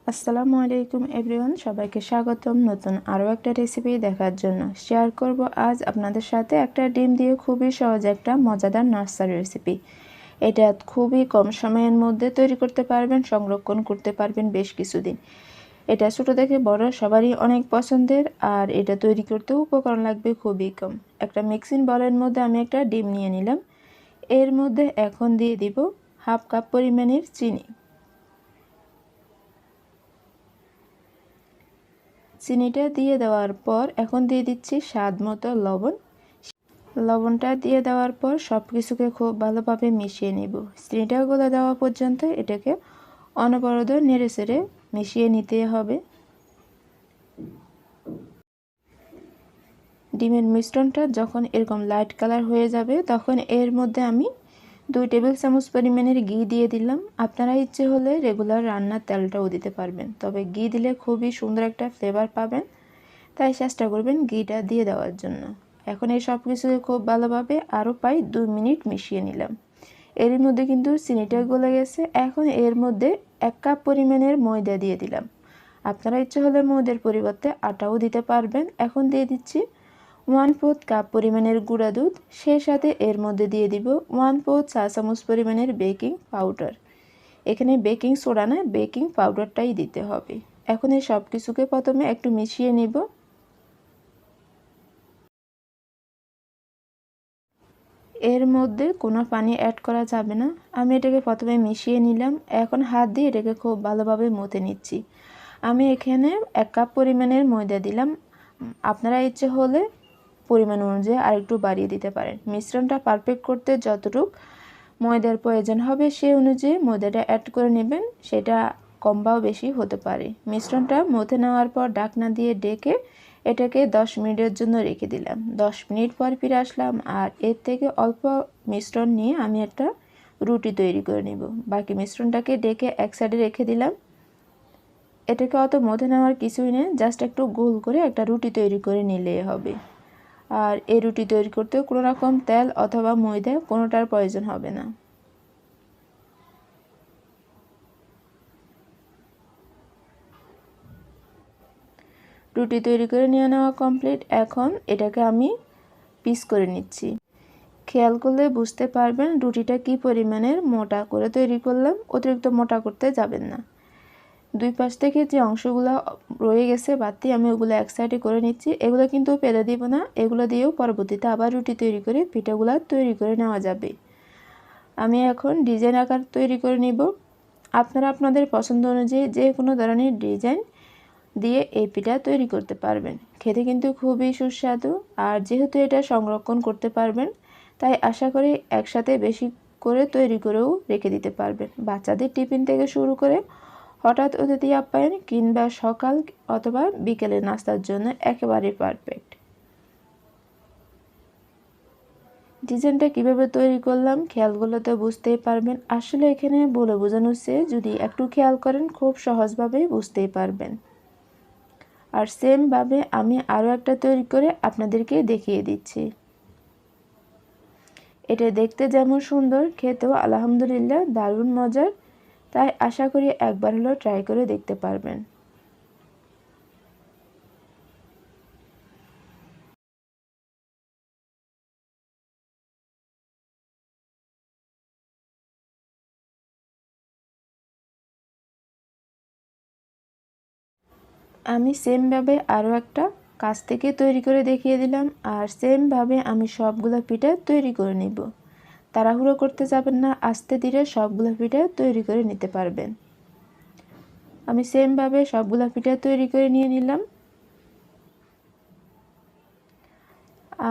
আসসালামু আলাইকুম এভরিওয়ান, সবাইকে স্বাগতম নতুন আরও একটা রেসিপি দেখার জন্য। শেয়ার করব আজ আপনাদের সাথে একটা ডিম দিয়ে খুবই সহজ একটা মজাদার নাস্তার রেসিপি। এটা খুবই কম সময়ের মধ্যে তৈরি করতে পারবেন, সংরক্ষণ করতে পারবেন বেশ কিছুদিন। এটা ছোটো থেকে বড় সবারই অনেক পছন্দের, আর এটা তৈরি করতেও উপকরণ লাগবে খুবই কম। একটা মিক্সিং বলের মধ্যে আমি একটা ডিম নিয়ে নিলাম। এর মধ্যে এখন দিয়ে দিব হাফ কাপ পরিমাণের চিনি। চিনিটা দিয়ে দেওয়ার পর এখন দিয়ে দিচ্ছি স্বাদ মতো লবণ। লবণটা দিয়ে দেওয়ার পর সব কিছুকে খুব ভালোভাবে মিশিয়ে নিব। চিনিটা গলে দেওয়া পর্যন্ত এটাকে অনবরত নেড়ে চেড়ে মিশিয়ে নিতে হবে। ডিমের মিশ্রণটা যখন এরকম লাইট কালার হয়ে যাবে তখন এর মধ্যে আমি 2 টেবিল চামচ পরিমাণের ঘি দিয়ে দিলাম। আপনারা ইচ্ছে হলে রেগুলার রান্নার তেলটাও দিতে পারবেন, তবে ঘি দিলে খুবই সুন্দর একটা ফ্লেভার পাবেন, তাই চেষ্টা করবেন ঘিটা দিয়ে দেওয়ার জন্য। এখন এই সব কিছুকে খুব ভালোভাবে আরও প্রায় 2 মিনিট মিশিয়ে নিলাম। এর মধ্যে কিন্তু চিনিটা গলে গেছে। এখন এর মধ্যে 1 কাপ পরিমাণের ময়দা দিয়ে দিলাম। আপনারা ইচ্ছে হলে ময়দার পরিবর্তে আটাও দিতে পারবেন। এখন দিয়ে দিচ্ছি 1/4 কাপ পরিমাণের গুঁড়া দুধ। সেই সাথে এর মধ্যে দিয়ে দিব 1/4 চা চামচ পরিমাণের বেকিং পাউডার। এখানে বেকিং সোডা না, বেকিং পাউডারটাই দিতে হবে। এখন এই সব কিছুকে প্রথমে একটু মিশিয়ে নিব। এর মধ্যে কোনো পানি অ্যাড করা যাবে না। আমি এটাকে প্রথমে মিশিয়ে নিলাম। এখন হাত দিয়ে এটাকে খুব ভালোভাবে মথে নিচ্ছি। আমি এখানে 1 কাপ পরিমাণের ময়দা দিলাম। আপনারা ইচ্ছে হলে পরিমাণ অনুযায়ী আরেকটু বাড়িয়ে দিতে পারেন। মিশ্রণটা পারফেক্ট করতে যতটুকু ময়দার প্রয়োজন হবে সেই অনুযায়ী ময়দাটা অ্যাড করে নেবেন, সেটা কম বা বেশি হতে পারে। মিশ্রণটা মথে নেওয়ার পর ঢাকনা দিয়ে ডেকে এটাকে 10 মিনিটের জন্য রেখে দিলাম। 10 মিনিট পর ফিরে আসলাম, আর এর থেকে অল্প মিশ্রণ নিয়ে আমি একটা রুটি তৈরি করে নেব। বাকি মিশ্রণটাকে ডেকে এক সাইডে রেখে দিলাম। এটাকে অত মথে নেওয়ার কিছুই নেই, জাস্ট একটু গোল করে একটা রুটি তৈরি করে নিলেই হবে। আর এই রুটি তৈরি করতে কোনো রকম তেল অথবা ময়দা কোনোটার প্রয়োজন হবে না। রুটি তৈরি করে নিয়ে নেওয়া কমপ্লিট। এখন এটাকে আমি পিস করে নিচ্ছি। খেয়াল করলে বুঝতে পারবেন রুটিটা কি পরিমাণের মোটা করে তৈরি করলাম। অতিরিক্ত মোটা করতে যাবেন না। দুই পাশ থেকে যে অংশগুলো রয়ে গেছে বাতি, আমি ওগুলো এক সাইডে করে নিচ্ছি। এগুলো কিন্তু ফেলে দিব না, এগুলো দিয়েও পরবর্তীতে আবার রুটি তৈরি করে পিঠাগুলো তৈরি করে নেওয়া যাবে। আমি এখন ডিজাইন আকার তৈরি করে নিব। আপনারা আপনাদের পছন্দ অনুযায়ী যে কোনো ধরনের ডিজাইন দিয়ে এই পিঠা তৈরি করতে পারবেন। খেতে কিন্তু খুবই সুস্বাদু, আর যেহেতু এটা সংরক্ষণ করতে পারবেন তাই আশা করি একসাথে বেশি করে তৈরি করেও রেখে দিতে পারবেন। বাচ্চাদের টিফিন থেকে শুরু করে হঠাৎ অতিথি আপ্যায়ন কিংবা সকাল অথবা বিকেলে নাস্তার জন্য একেবারে পারফেক্ট। ডিজাইনটা কিভাবে তৈরি করলাম খেয়ালগুলো তো বুঝতেই পারবেন। আসলে এখানে বলে বোঝানো হচ্ছে, যদি একটু খেয়াল করেন খুব সহজভাবেই বুঝতেই পারবেন। আর সেমভাবে আমি আরও একটা তৈরি করে আপনাদেরকে দেখিয়ে দিচ্ছি। এটা দেখতে যেমন সুন্দর, খেতেও আলহামদুলিল্লাহ দারুণ মজার, তাই আশা করি একবার হলেও ট্রাই করে দেখতে পারবেন। আমি সেমভাবে আরও একটা কাছ থেকে তৈরি করে দেখিয়ে দিলাম, আর সেমভাবে আমি সবগুলো পিঠা তৈরি করে নিব। তাড়াহুড়ো করতে যাবেন না, আস্তে ধীরে সবগুলো পিঠা তৈরি করে নিতে পারবেন। আমি সেমভাবে সবগুলো পিঠা তৈরি করে নিয়ে নিলাম।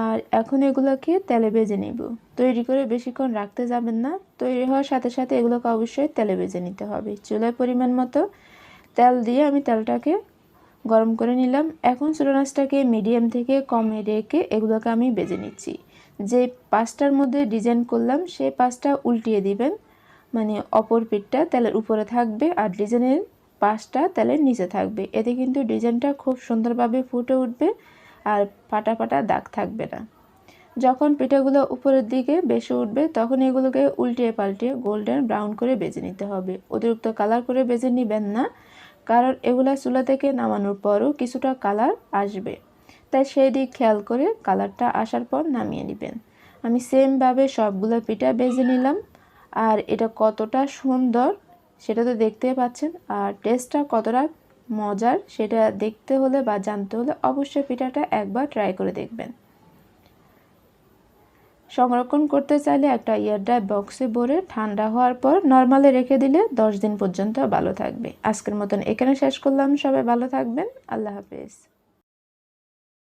আর এখন এগুলোকে তেলে ভেজে নিব। তৈরি করে বেশিক্ষণ রাখতে যাবেন না, তৈরি হওয়ার সাথে সাথে এগুলোকে অবশ্যই তেলে ভেজে নিতে হবে। চুলায় পরিমাণ মতো তেল দিয়ে আমি তেলটাকে গরম করে নিলাম। এখন চুলা আঁচটাকে মিডিয়াম থেকে কমে রেখে এগুলোকে আমি ভেজে নিচ্ছি। যে পাঁচটার মধ্যে ডিজাইন করলাম সেই পাঁচটা উল্টিয়ে দিবেন, মানে অপর পিঠটা তেলের উপরে থাকবে আর ডিজাইনের পাঁচটা তেলের নিচে থাকবে। এতে কিন্তু ডিজাইনটা খুব সুন্দরভাবে ফুটে উঠবে আর ফাটা ফাটা দাগ থাকবে না। যখন পিঠাগুলো উপরের দিকে বেশি উঠবে তখন এগুলোকে উল্টিয়ে পাল্টিয়ে গোল্ডেন ব্রাউন করে ভেজে নিতে হবে। অতিরিক্ত কালার করে ভেজে নেবেন না, কারণ এগুলা চুলা থেকে নামানোর পরও কিছুটা কালার আসবে, তাই সেই দিক খেয়াল করে কালারটা আসার পর নামিয়ে নেবেন। আমি সেমভাবে সবগুলো পিঠা ভেজে নিলাম। আর এটা কতটা সুন্দর সেটা তো দেখতেই পাচ্ছেন, আর টেস্টটা কতটা মজার সেটা দেখতে হলে বা জানতে হলে অবশ্যই পিঠাটা একবার ট্রাই করে দেখবেন। সংরক্ষণ করতে চাইলে একটা এয়ারটাইট বক্সে ভরে ঠান্ডা হওয়ার পর নর্মালে রেখে দিলে 10 দিন পর্যন্ত ভালো থাকবে। আজকের মতন এখানে শেষ করলাম। সবাই ভালো থাকবেন। আল্লাহ হাফেজ।